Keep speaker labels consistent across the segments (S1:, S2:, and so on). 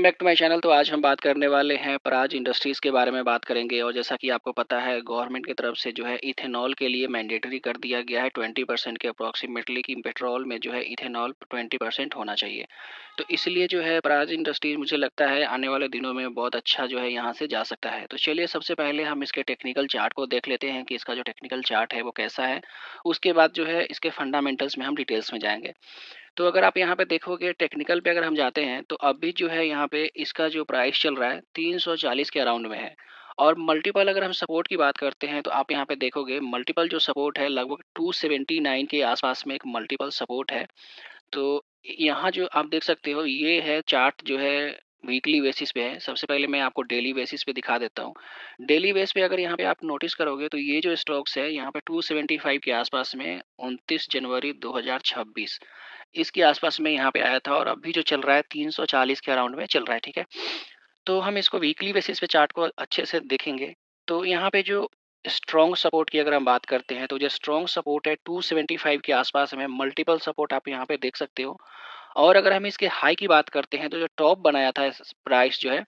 S1: Back to my channel. तो आज हम बात करने वाले हैं पराज इंडस्ट्रीज़ के बारे में बात करेंगे। और जैसा कि आपको पता है गवर्नमेंट की तरफ से जो है इथेनॉल के लिए मैंडेटरी कर दिया गया है 20% के अप्रॉक्सीमेटली कि पेट्रोल में जो है इथेनॉल 20% होना चाहिए। तो इसलिए जो है पराज इंडस्ट्रीज़ मुझे लगता है आने वाले दिनों में बहुत अच्छा जो है यहाँ से जा सकता है। तो चलिए सबसे पहले हम इसके टेक्निकल चार्ट को देख लेते हैं कि इसका जो टेक्निकल चार्ट है वो कैसा है। उसके बाद जो है इसके फंडामेंटल्स में हम डिटेल्स में जाएँगे। तो अगर आप यहाँ पे देखोगे टेक्निकल पे अगर हम जाते हैं तो अभी जो है यहाँ पे इसका जो प्राइस चल रहा है 340 के अराउंड में है। और मल्टीपल अगर हम सपोर्ट की बात करते हैं तो आप यहाँ पे देखोगे मल्टीपल जो सपोर्ट है लगभग 279 के आसपास में एक मल्टीपल सपोर्ट है। तो यहाँ जो आप देख सकते हो ये है चार्ट जो है वीकली बेसिस पे है। सबसे पहले मैं आपको डेली बेसिस पे दिखा देता हूँ। डेली बेस पे अगर यहाँ पे आप नोटिस करोगे तो ये जो स्टॉक्स है यहाँ पे 275 के आसपास में 29 जनवरी 2026 इसके आसपास में यहाँ पे आया था। और अभी जो चल रहा है 340 के अराउंड में चल रहा है, ठीक है। तो हम इसको वीकली बेसिस पे चार्ट को अच्छे से देखेंगे। तो यहाँ पे जो स्ट्रॉन्ग सपोर्ट की अगर हम बात करते हैं तो जो स्ट्रॉन्ग सपोर्ट है 275 के आसपास में, मल्टीपल सपोर्ट आप यहाँ पे देख सकते हो। और अगर हम इसके हाई की बात करते हैं तो जो टॉप बनाया था प्राइस जो है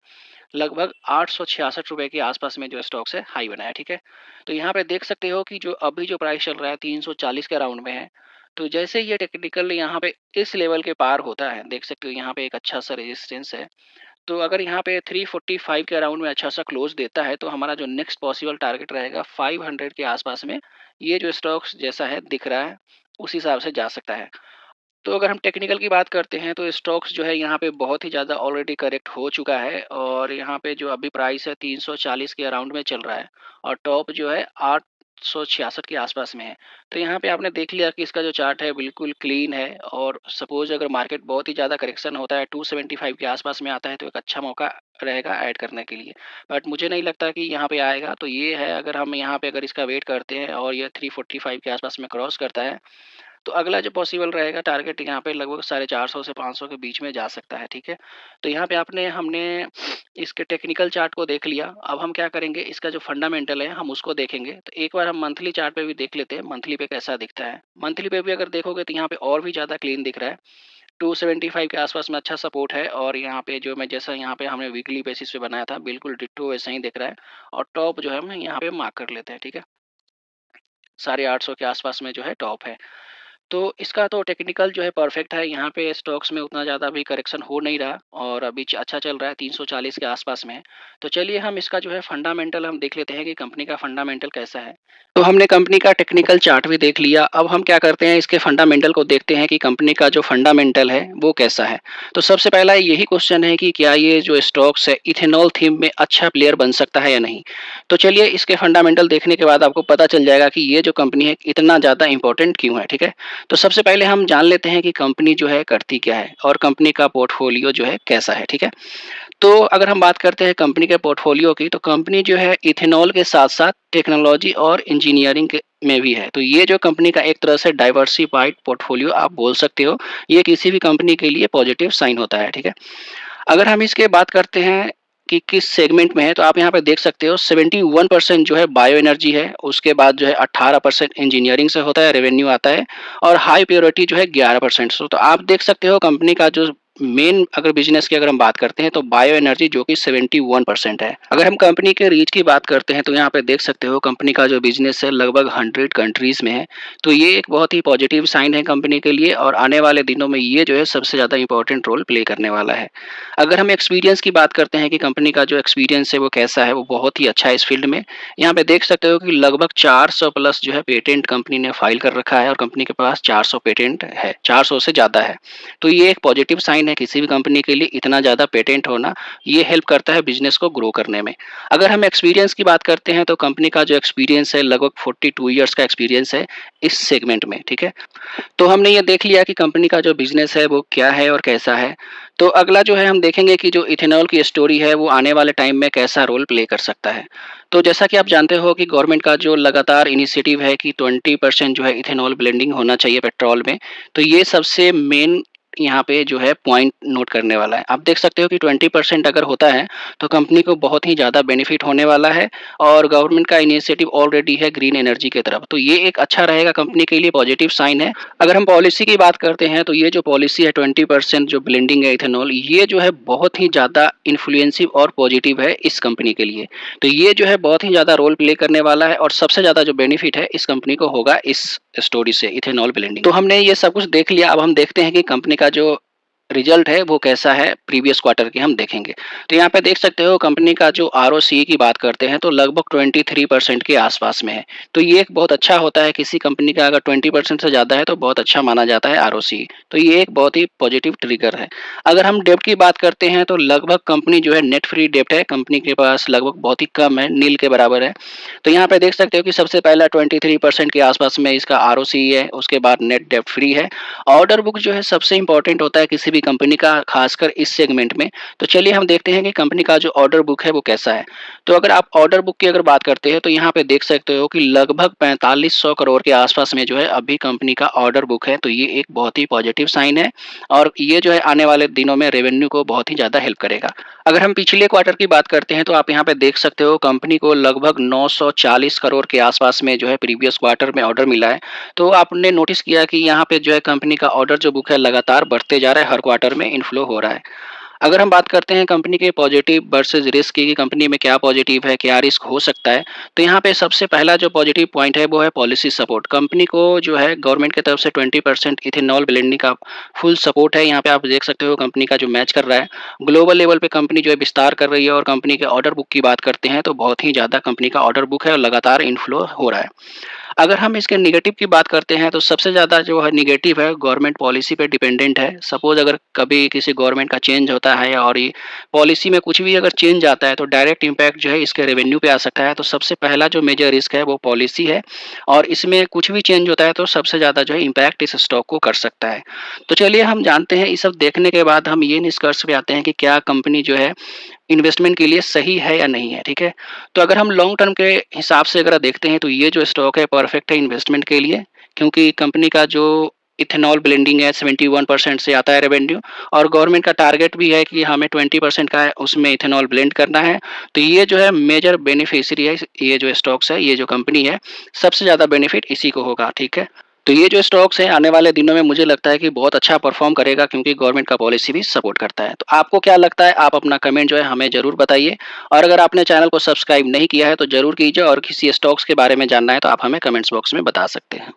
S1: लगभग 866 रुपए के आसपास में जो स्टॉक्स है हाई बनाया, ठीक है। तो यहाँ पे देख सकते हो कि जो अभी जो प्राइस चल रहा है 340 के अराउंड में है। तो जैसे ये टेक्निकल यहाँ पे इस लेवल के पार होता है, देख सकते हो यहाँ पे एक अच्छा सा रेजिस्टेंस है। तो अगर यहाँ पे 345 के अराउंड में अच्छा सा क्लोज देता है तो हमारा जो नेक्स्ट पॉसिबल टारगेट रहेगा 500 के आसपास में। ये जो स्टॉक्स जैसा है दिख रहा है उस हिसाब से जा सकता है। तो अगर हम टेक्निकल की बात करते हैं तो स्टॉक्स जो है यहाँ पे बहुत ही ज़्यादा ऑलरेडी करेक्ट हो चुका है। और यहाँ पे जो अभी प्राइस है 340 के अराउंड में चल रहा है। और टॉप जो है 866 के आसपास में है। तो यहाँ पे आपने देख लिया कि इसका जो चार्ट है बिल्कुल क्लीन है। और सपोज अगर मार्केट बहुत ही ज़्यादा करेक्शन होता है 275 के आसपास में आता है तो एक अच्छा मौका रहेगा ऐड करने के लिए। बट मुझे नहीं लगता कि यहाँ पे आएगा। तो ये है, अगर हम यहाँ पे अगर इसका वेट करते हैं और ये 345 के आसपास में क्रॉस करता है तो अगला जो पॉसिबल रहेगा टारगेट यहाँ पे लगभग 450 से 500 के बीच में जा सकता है, ठीक है। तो यहाँ पे हमने इसके टेक्निकल चार्ट को देख लिया। अब हम क्या करेंगे, इसका जो फंडामेंटल है हम उसको देखेंगे। तो एक बार हम मंथली चार्ट पे भी देख लेते हैं मंथली पे कैसा दिखता है। मंथली पे भी अगर देखोगे तो यहाँ पे और भी ज़्यादा क्लीन दिख रहा है। 275 के आसपास में अच्छा सपोर्ट है। और यहाँ पे जो मैं जैसा यहाँ पे हमने वीकली बेसिस पे बनाया था बिल्कुल डिट्टो वैसा ही दिख रहा है। और टॉप जो है हम यहाँ पे मार्क कर लेते हैं, ठीक है। 850 के आसपास में जो है टॉप है। तो इसका तो टेक्निकल जो है परफेक्ट है। यहाँ पे स्टॉक्स में उतना ज़्यादा भी करेक्शन हो नहीं रहा और अभी अच्छा चल रहा है 340 के आसपास में है। तो चलिए हम इसका जो है फंडामेंटल हम देख लेते हैं कि कंपनी का फंडामेंटल कैसा है। तो हमने कंपनी का टेक्निकल चार्ट भी देख लिया। अब हम क्या करते हैं, इसके फंडामेंटल को देखते हैं कि कंपनी का जो फंडामेंटल है वो कैसा है। तो सबसे पहला यही क्वेश्चन है कि क्या ये जो स्टॉक्स है इथेनॉल थीम में अच्छा प्लेयर बन सकता है या नहीं। तो चलिए इसके फंडामेंटल देखने के बाद आपको पता चल जाएगा कि ये जो कंपनी है इतना ज़्यादा इंपॉर्टेंट क्यों है, ठीक है। तो सबसे पहले हम जान लेते हैं कि कंपनी जो है करती क्या है और कंपनी का पोर्टफोलियो जो है कैसा है, ठीक है। तो अगर हम बात करते हैं कंपनी के पोर्टफोलियो की तो कंपनी जो है इथेनॉल के साथ-साथ टेक्नोलॉजी और इंजीनियरिंग के में भी है। तो ये जो कंपनी का एक तरह से डाइवर्सिफाइड पोर्टफोलियो आप बोल सकते हो। ये किसी भी कंपनी के लिए पॉजिटिव साइन होता है, ठीक है। अगर हम इसके बात करते हैं कि किस सेगमेंट में है तो आप यहाँ पे देख सकते हो 71% जो है बायो एनर्जी है। उसके बाद जो है 18% इंजीनियरिंग से होता है, रेवेन्यू आता है। और हाई प्योरिटी जो है 11%। तो आप देख सकते हो कंपनी का जो मेन अगर बिजनेस की अगर हम बात करते हैं तो बायो एनर्जी जो कि 71% है। अगर हम कंपनी के रीच की बात करते हैं तो यहाँ पे देख सकते हो कंपनी का जो बिजनेस है लगभग 100 कंट्रीज में है। तो ये एक बहुत ही पॉजिटिव साइन है कंपनी के लिए और आने वाले दिनों में ये जो है सबसे ज़्यादा इंपॉर्टेंट रोल प्ले करने वाला है। अगर हम एक्सपीरियंस की बात करते हैं कि कंपनी का जो एक्सपीरियंस है वो कैसा है, वो बहुत ही अच्छा है इस फील्ड में। यहाँ पे देख सकते हो कि लगभग 400 प्लस जो है पेटेंट कंपनी ने फाइल कर रखा है और कंपनी के पास 400 पेटेंट है, 400 से ज़्यादा है। तो ये एक पॉजिटिव साइन है किसी भी कंपनी के लिए, इतना ज़्यादा पेटेंट होना ये हेल्प करता है बिजनेस को ग्रो करने में। अगर हम एक्सपीरियंस की बात करते हैं तो कंपनी का जो एक्सपीरियंस है लगभग 42 ईयर्स का एक्सपीरियंस है इस सेगमेंट में, ठीक है। तो हमने ये देख लिया कि कंपनी का जो बिजनेस है वो क्या है और कैसा है। तो अगला जो है हम देखेंगे कि जो इथेनॉल की स्टोरी है वो आने वाले टाइम में कैसा रोल प्ले कर सकता है। तो जैसा कि आप जानते हो कि गवर्नमेंट का जो लगातार इनिशिएटिव है कि 20% जो है इथेनॉल ब्लेंडिंग होना चाहिए पेट्रोल में। तो ये सबसे मेन यहाँ पे जो है पॉइंट नोट करने वाला है। आप देख सकते हो कि 20% अगर होता है, तो कंपनी को बहुत ही ज़्यादा बेनिफिट होने वाला है और गवर्नमेंट का इनिशिएटिव ऑलरेडी है ग्रीन एनर्जी की तरफ। तो ये एक अच्छा रहेगा कंपनी के लिए, पॉजिटिव साइन है। अगर हम पॉलिसी की बात करते हैं, तो ये जो पॉलिसी है 20% जो ब्लेंडिंग है इथेनॉल, ये जो है बहुत ही ज़्यादा इन्फ्लुएंसिव और पॉजिटिव है इस कंपनी के लिए। तो ये जो है बहुत ही ज़्यादा रोल प्ले करने वाला है और सबसे ज़्यादा जो बेनिफिट है इस कंपनी को होगा इस स्टोरी से, इथेनॉल ब्लेंडिंग। तो हमने ये सब कुछ देख लिया, अब हम देखते हैं कि कंपनी का जो रिजल्ट है वो कैसा है, प्रीवियस क्वार्टर की हम देखेंगे। तो यहाँ पे देख सकते हो कंपनी का जो आरओसी की बात करते हैं, तो लगभग 23% के आसपास में है। तो ये एक बहुत अच्छा होता है, किसी कंपनी का अगर 20% से ज़्यादा है तो बहुत अच्छा माना जाता है आरओसी। तो ये एक बहुत ही पॉजिटिव ट्रिगर है। अगर हम डेब्ट की बात करते हैं, तो लगभग कंपनी जो है नेट फ्री डेब्ट है, कंपनी के पास लगभग बहुत ही कम है, नील के बराबर है। तो यहाँ पे देख सकते हो कि सबसे पहला 23% के आसपास में इसका आरओसी है, उसके बाद नेट डेब्ट फ्री है। ऑर्डर बुक जो है सबसे इंपॉर्टेंट होता है किसी भी कंपनी का, खासकर इस सेगमेंट में। तो चलिए हम देखते हैं कि कंपनी का जो ऑर्डर बुक है वो कैसा है। तो अगर आप ऑर्डर बुक की अगर बात करते हैं, तो यहाँ पे देख सकते हो कि लगभग 4500 करोड़ के आसपास में जो है अभी कंपनी का ऑर्डर बुक है। तो ये एक बहुत ही पॉजिटिव साइन है और ये जो है आने वाले दिनों में रेवेन्यू को बहुत ही ज़्यादा हेल्प करेगा। अगर हम पिछले क्वार्टर की बात करते हैं, तो आप यहाँ पे देख सकते हो कंपनी को लगभग 940 करोड़ के आसपास में जो है प्रीवियस क्वार्टर में ऑर्डर मिला है। तो आपने नोटिस किया कि यहाँ पे जो है कंपनी का ऑर्डर जो बुक है लगातार बढ़ते जा रहा है, हर क्वार्टर में इनफ्लो हो रहा है। अगर हम बात करते हैं कंपनी के पॉजिटिव वर्सेस रिस्क की, कि कंपनी में क्या पॉजिटिव है, क्या रिस्क हो सकता है, तो यहाँ पे सबसे पहला जो पॉजिटिव पॉइंट है वो है पॉलिसी सपोर्ट। कंपनी को जो है गवर्नमेंट की तरफ से 20% इथेनॉल ब्लेंडिंग का फुल सपोर्ट है। यहाँ पे आप देख सकते हो कंपनी का जो मैच कर रहा है, ग्लोबल लेवल पे कंपनी जो है विस्तार कर रही है। और कंपनी के ऑर्डर बुक की बात करते हैं, तो बहुत ही ज़्यादा कंपनी का ऑर्डर बुक है और लगातार इनफ्लो हो रहा है। अगर हम इसके नेगेटिव की बात करते हैं, तो सबसे ज़्यादा जो है नेगेटिव है गवर्नमेंट पॉलिसी पे डिपेंडेंट है। सपोज़ अगर कभी किसी गवर्नमेंट का चेंज होता है और ये पॉलिसी में कुछ भी अगर चेंज आता है, तो डायरेक्ट इम्पैक्ट जो है इसके रेवेन्यू पे आ सकता है। तो सबसे पहला जो मेजर रिस्क है वो पॉलिसी है और इसमें कुछ भी चेंज होता है तो सबसे ज़्यादा जो है इम्पैक्ट इस स्टॉक को कर सकता है। तो चलिए हम जानते हैं, ये सब देखने के बाद हम ये निष्कर्ष पे आते हैं कि क्या कंपनी जो है इन्वेस्टमेंट के लिए सही है या नहीं है, ठीक है? तो अगर हम लॉन्ग टर्म के हिसाब से अगर देखते हैं, तो ये जो स्टॉक है परफेक्ट है इन्वेस्टमेंट के लिए, क्योंकि कंपनी का जो इथेनॉल ब्लेंडिंग है 71% से आता है रेवेन्यू और गवर्नमेंट का टारगेट भी है कि हमें 20% का है उसमें इथेनॉल ब्लेंड करना है। तो ये जो है मेजर बेनिफिशियरी है, ये जो स्टॉक्स है, ये जो कंपनी है, सबसे ज़्यादा बेनिफिट इसी को होगा, ठीक है? तो ये जो स्टॉक्स है आने वाले दिनों में मुझे लगता है कि बहुत अच्छा परफॉर्म करेगा, क्योंकि गवर्नमेंट का पॉलिसी भी सपोर्ट करता है। तो आपको क्या लगता है, आप अपना कमेंट जो है हमें ज़रूर बताइए। और अगर आपने चैनल को सब्सक्राइब नहीं किया है तो ज़रूर कीजिए और किसी स्टॉक्स के बारे में जानना है तो आप हमें कमेंट्स बॉक्स में बता सकते हैं।